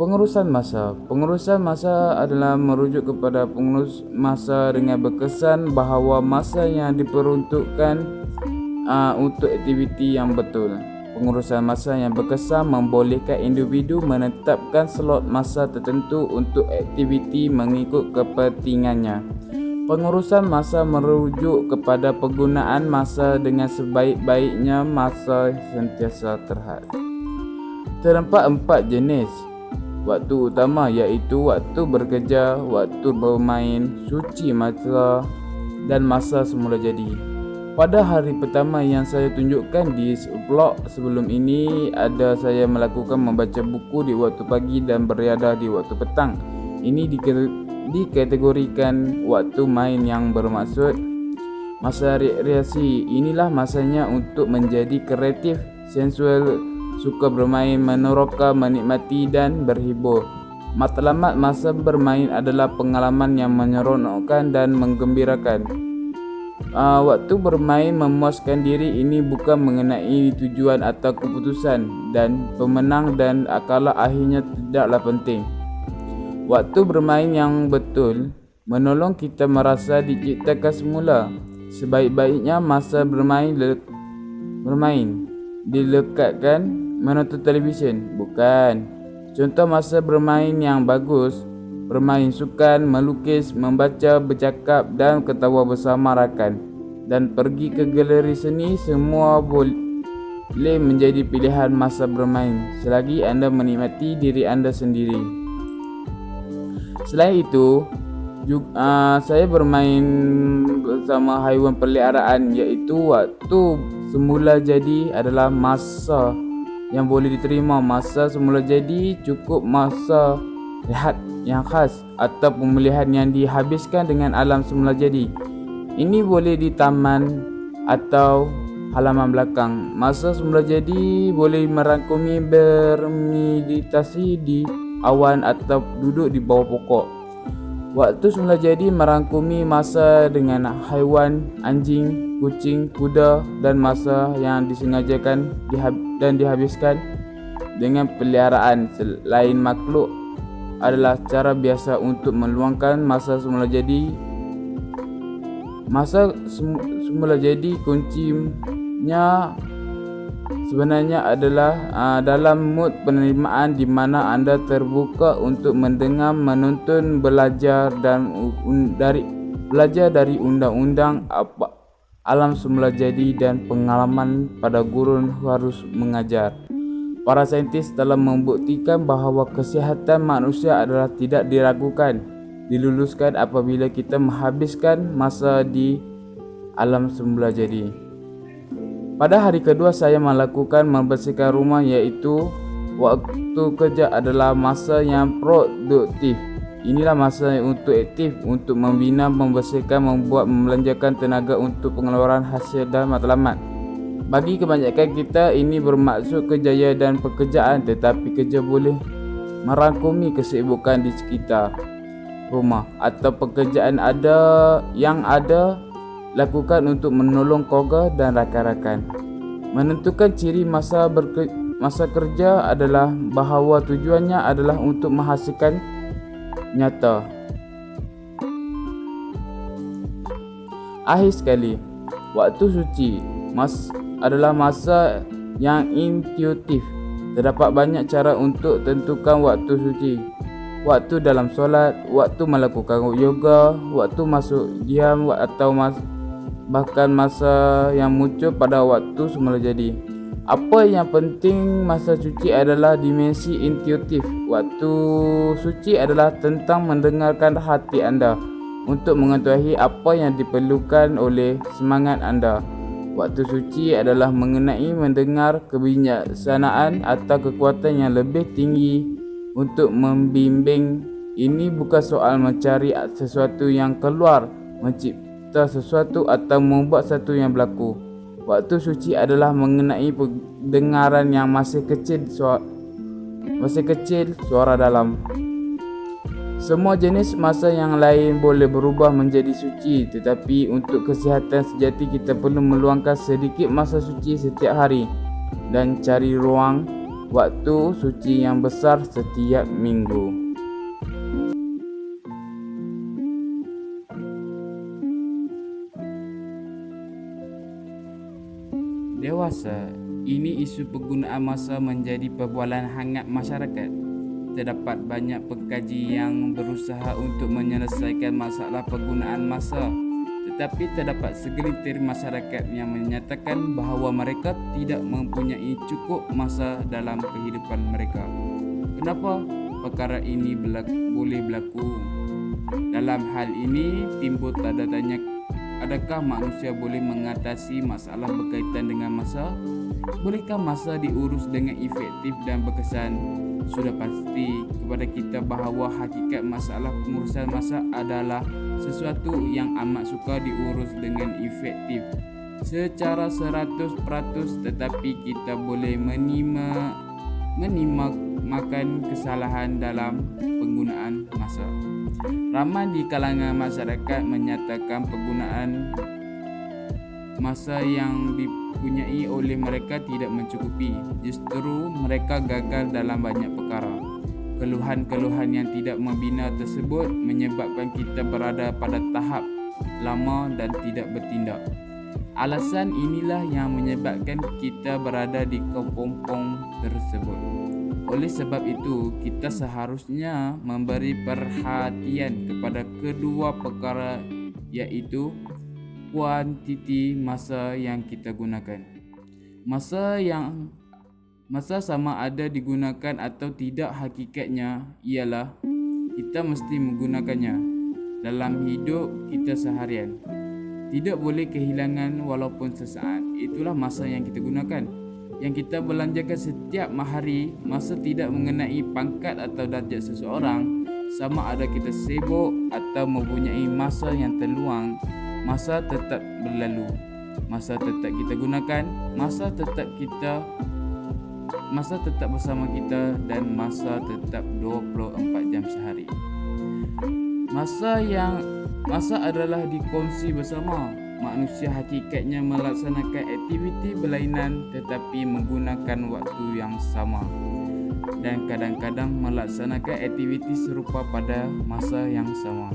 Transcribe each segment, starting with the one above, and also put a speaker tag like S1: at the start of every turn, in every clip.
S1: Pengurusan masa. Pengurusan masa adalah merujuk kepada pengurus masa dengan berkesan bahawa masa yang diperuntukkan untuk aktiviti yang betul. Pengurusan masa yang berkesan membolehkan individu menetapkan slot masa tertentu untuk aktiviti mengikut kepentingannya. Pengurusan masa merujuk kepada penggunaan masa dengan sebaik-baiknya. Masa sentiasa terdapat 4 jenis waktu utama, iaitu waktu bekerja, waktu bermain, suci masa dan masa semula jadi. Pada hari pertama yang saya tunjukkan di blog sebelum ini, saya melakukan membaca buku di waktu pagi dan beriadah di waktu petang. Ini dikategorikan waktu main, yang bermaksud masa rekreasi. Inilah masanya untuk menjadi kreatif, sensual, suka bermain, meneroka, menikmati dan berhibur. Matlamat masa bermain adalah pengalaman yang menyeronokkan dan menggembirakan. Waktu bermain memuaskan diri ini bukan mengenai tujuan atau keputusan, dan pemenang dan kalah akhirnya tidaklah penting. Waktu bermain yang betul menolong kita merasa diciptakan semula. Sebaik-baiknya masa bermain dilekatkan menonton televisyen, bukan. Contoh masa bermain yang bagus: bermain sukan, melukis, membaca, bercakap dan ketawa bersama rakan, dan pergi ke galeri seni. Semua boleh menjadi pilihan masa bermain selagi anda menikmati diri anda sendiri. Selain itu, saya bermain bersama haiwan peliharaan, iaitu waktu semula jadi adalah masa yang boleh diterima. Masa semula jadi cukup masa rehat yang khas atau pemulihan yang dihabiskan dengan alam semula jadi. Ini boleh di taman atau halaman belakang. Masa semula jadi boleh merangkumi bermeditasi di awan atau duduk di bawah pokok. Waktu semula jadi merangkumi masa dengan haiwan, anjing, kucing, kuda, dan masa yang disengajakan dan dihabiskan dengan peliharaan selain makhluk adalah cara biasa untuk meluangkan masa semula jadi. Masa semula jadi kuncinya sebenarnya adalah dalam mood penerimaan di mana anda terbuka untuk mendengar, menonton, belajar dari undang-undang alam semula jadi dan pengalaman pada gurun harus mengajar. Para saintis telah membuktikan bahawa kesihatan manusia adalah tidak diragukan, diluluskan apabila kita menghabiskan masa di alam semula jadi. Pada hari kedua saya melakukan membersihkan rumah, iaitu waktu kerja adalah masa yang produktif. Inilah masa untuk aktif, untuk membina, membersihkan, membuat, membelanjakan tenaga untuk pengeluaran hasil dan matlamat. Bagi kebanyakan kita ini bermaksud kerjaya dan pekerjaan, tetapi kerja boleh merangkumi kesibukan di sekitar rumah atau pekerjaan yang lakukan untuk menolong keluarga dan rakan-rakan. Menentukan ciri masa kerja adalah bahawa tujuannya adalah untuk menghasilkan nyata. Akhir sekali, waktu suci adalah masa yang intuitif. Terdapat banyak cara untuk tentukan waktu suci. Waktu dalam solat, waktu melakukan yoga, waktu masuk diam atau bahkan masa yang muncul pada waktu semula jadi. Apa yang penting masa suci adalah dimensi intuitif. Waktu suci adalah tentang mendengarkan hati anda untuk mengetahui apa yang diperlukan oleh semangat anda. Waktu suci adalah mengenai mendengar kebijaksanaan atau kekuatan yang lebih tinggi untuk membimbing. Ini bukan soal mencari sesuatu yang keluar, mencipta sesuatu atau membuat sesuatu yang berlaku. Waktu suci adalah mengenai pendengaran yang masih kecil, suara dalam. Semua jenis masa yang lain boleh berubah menjadi suci, tetapi untuk kesihatan sejati kita perlu meluangkan sedikit masa suci setiap hari dan cari ruang waktu suci yang besar setiap minggu. Dewasa, ini isu penggunaan masa menjadi perbualan hangat masyarakat. Terdapat banyak pengkaji yang berusaha untuk menyelesaikan masalah penggunaan masa, tetapi terdapat segelintir masyarakat yang menyatakan bahawa mereka tidak mempunyai cukup masa dalam kehidupan mereka. Kenapa perkara ini boleh berlaku? Dalam hal ini timbul tanda tanya, adakah manusia boleh mengatasi masalah berkaitan dengan masa? Bolehkah masa diurus dengan efektif dan berkesan? Sudah pasti kepada kita bahawa hakikat masalah pengurusan masa adalah sesuatu yang amat sukar diurus dengan efektif secara 100%, tetapi kita boleh menimakan kesalahan dalam penggunaan masa. Ramai di kalangan masyarakat menyatakan penggunaan masa yang dipunyai oleh mereka tidak mencukupi. Justru mereka gagal dalam banyak perkara. Keluhan-keluhan yang tidak membina tersebut menyebabkan kita berada pada tahap lama dan tidak bertindak. Alasan inilah yang menyebabkan kita berada di kepompong tersebut. Oleh sebab itu, kita seharusnya memberi perhatian kepada kedua perkara, iaitu kuantiti masa yang kita gunakan. Masa sama ada digunakan atau tidak, hakikatnya ialah kita mesti menggunakannya dalam hidup kita seharian. Tidak boleh kehilangan walaupun sesaat. Itulah masa yang kita gunakan, yang kita belanjakan setiap hari. Masa tidak mengenai pangkat atau darjat seseorang. Sama ada kita sibuk atau mempunyai masa yang terluang, masa tetap berlalu. Masa tetap kita gunakan, masa tetap bersama kita, dan masa tetap 24 jam sehari. Masa adalah dikongsi bersama. Manusia hakikatnya melaksanakan aktiviti berlainan tetapi menggunakan waktu yang sama, dan kadang-kadang melaksanakan aktiviti serupa pada masa yang sama.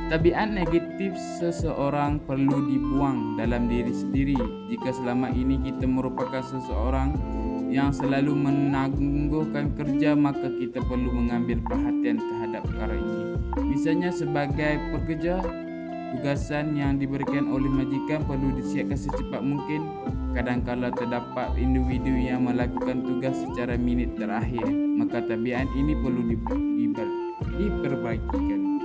S1: Tabiat negatif seseorang perlu dibuang dalam diri sendiri. Jika selama ini kita merupakan seseorang yang selalu menangguhkan kerja, maka kita perlu mengambil perhatian terhadap perkara ini. Misalnya sebagai pekerja, tugasan yang diberikan oleh majikan perlu disiapkan secepat mungkin. Kadang-kala terdapat individu yang melakukan tugas secara minit terakhir, maka tabiat ini perlu diperbaikikan.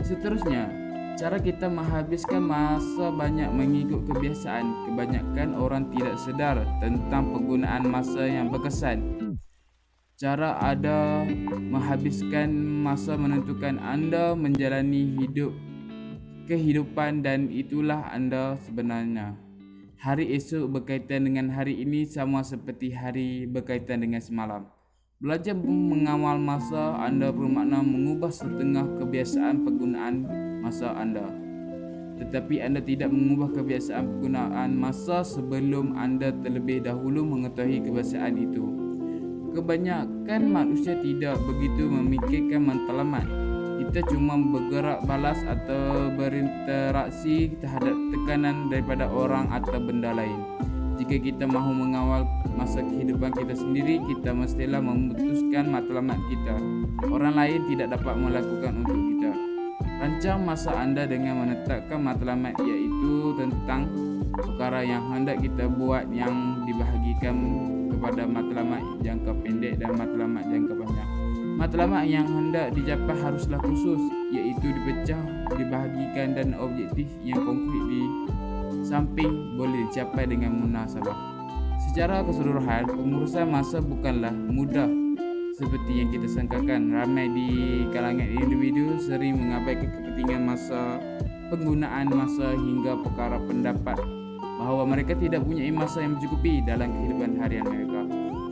S1: Seterusnya, cara kita menghabiskan masa banyak mengikut kebiasaan. Kebanyakan orang tidak sedar tentang penggunaan masa yang berkesan. Cara Anda menghabiskan masa menentukan Anda menjalani kehidupan, dan itulah Anda sebenarnya. Hari esok berkaitan dengan hari ini sama seperti hari berkaitan dengan semalam. Belajar mengawal masa Anda bermakna mengubah setengah kebiasaan penggunaan masa Anda. Tetapi Anda tidak mengubah kebiasaan penggunaan masa sebelum Anda terlebih dahulu mengetahui kebiasaan itu. Kebanyakan manusia tidak begitu memikirkan matlamat. Kita cuma bergerak balas atau berinteraksi terhadap tekanan daripada orang atau benda lain. Jika kita mahu mengawal masa kehidupan kita sendiri, kita mestilah memutuskan matlamat kita. Orang lain tidak dapat melakukan untuk kita. Rancang masa Anda dengan menetapkan matlamat, iaitu tentang perkara yang hendak kita buat, yang dibahagikan kepada matlamat jangka pendek dan matlamat jangka panjang. Matlamat yang hendak dicapai haruslah khusus, iaitu dipecah, dibahagikan, dan objektif yang konkret di samping boleh dicapai dengan munasabah. Secara keseluruhan, pengurusan masa bukanlah mudah seperti yang kita sangkakan. Ramai di kalangan individu sering mengabaikan kepentingan masa, penggunaan masa, hingga perkara pendapat bahawa mereka tidak punya masa yang mencukupi dalam kehidupan harian mereka.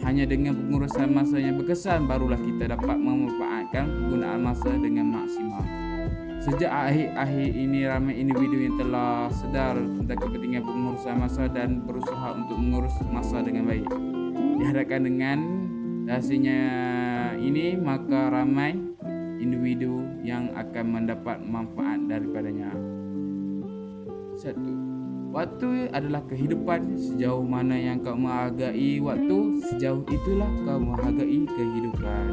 S1: Hanya dengan pengurusan masa yang berkesan barulah kita dapat memanfaatkan penggunaan masa dengan maksimal. Sejak akhir-akhir ini ramai individu yang telah sadar tentang kepentingan pengurusan masa dan berusaha untuk mengurus masa dengan baik. Diharapkan dengan hasilnya ini maka ramai individu yang akan mendapat manfaat daripadanya. 1. Waktu adalah kehidupan. Sejauh mana yang kau menghargai waktu, sejauh itulah kau menghargai kehidupan.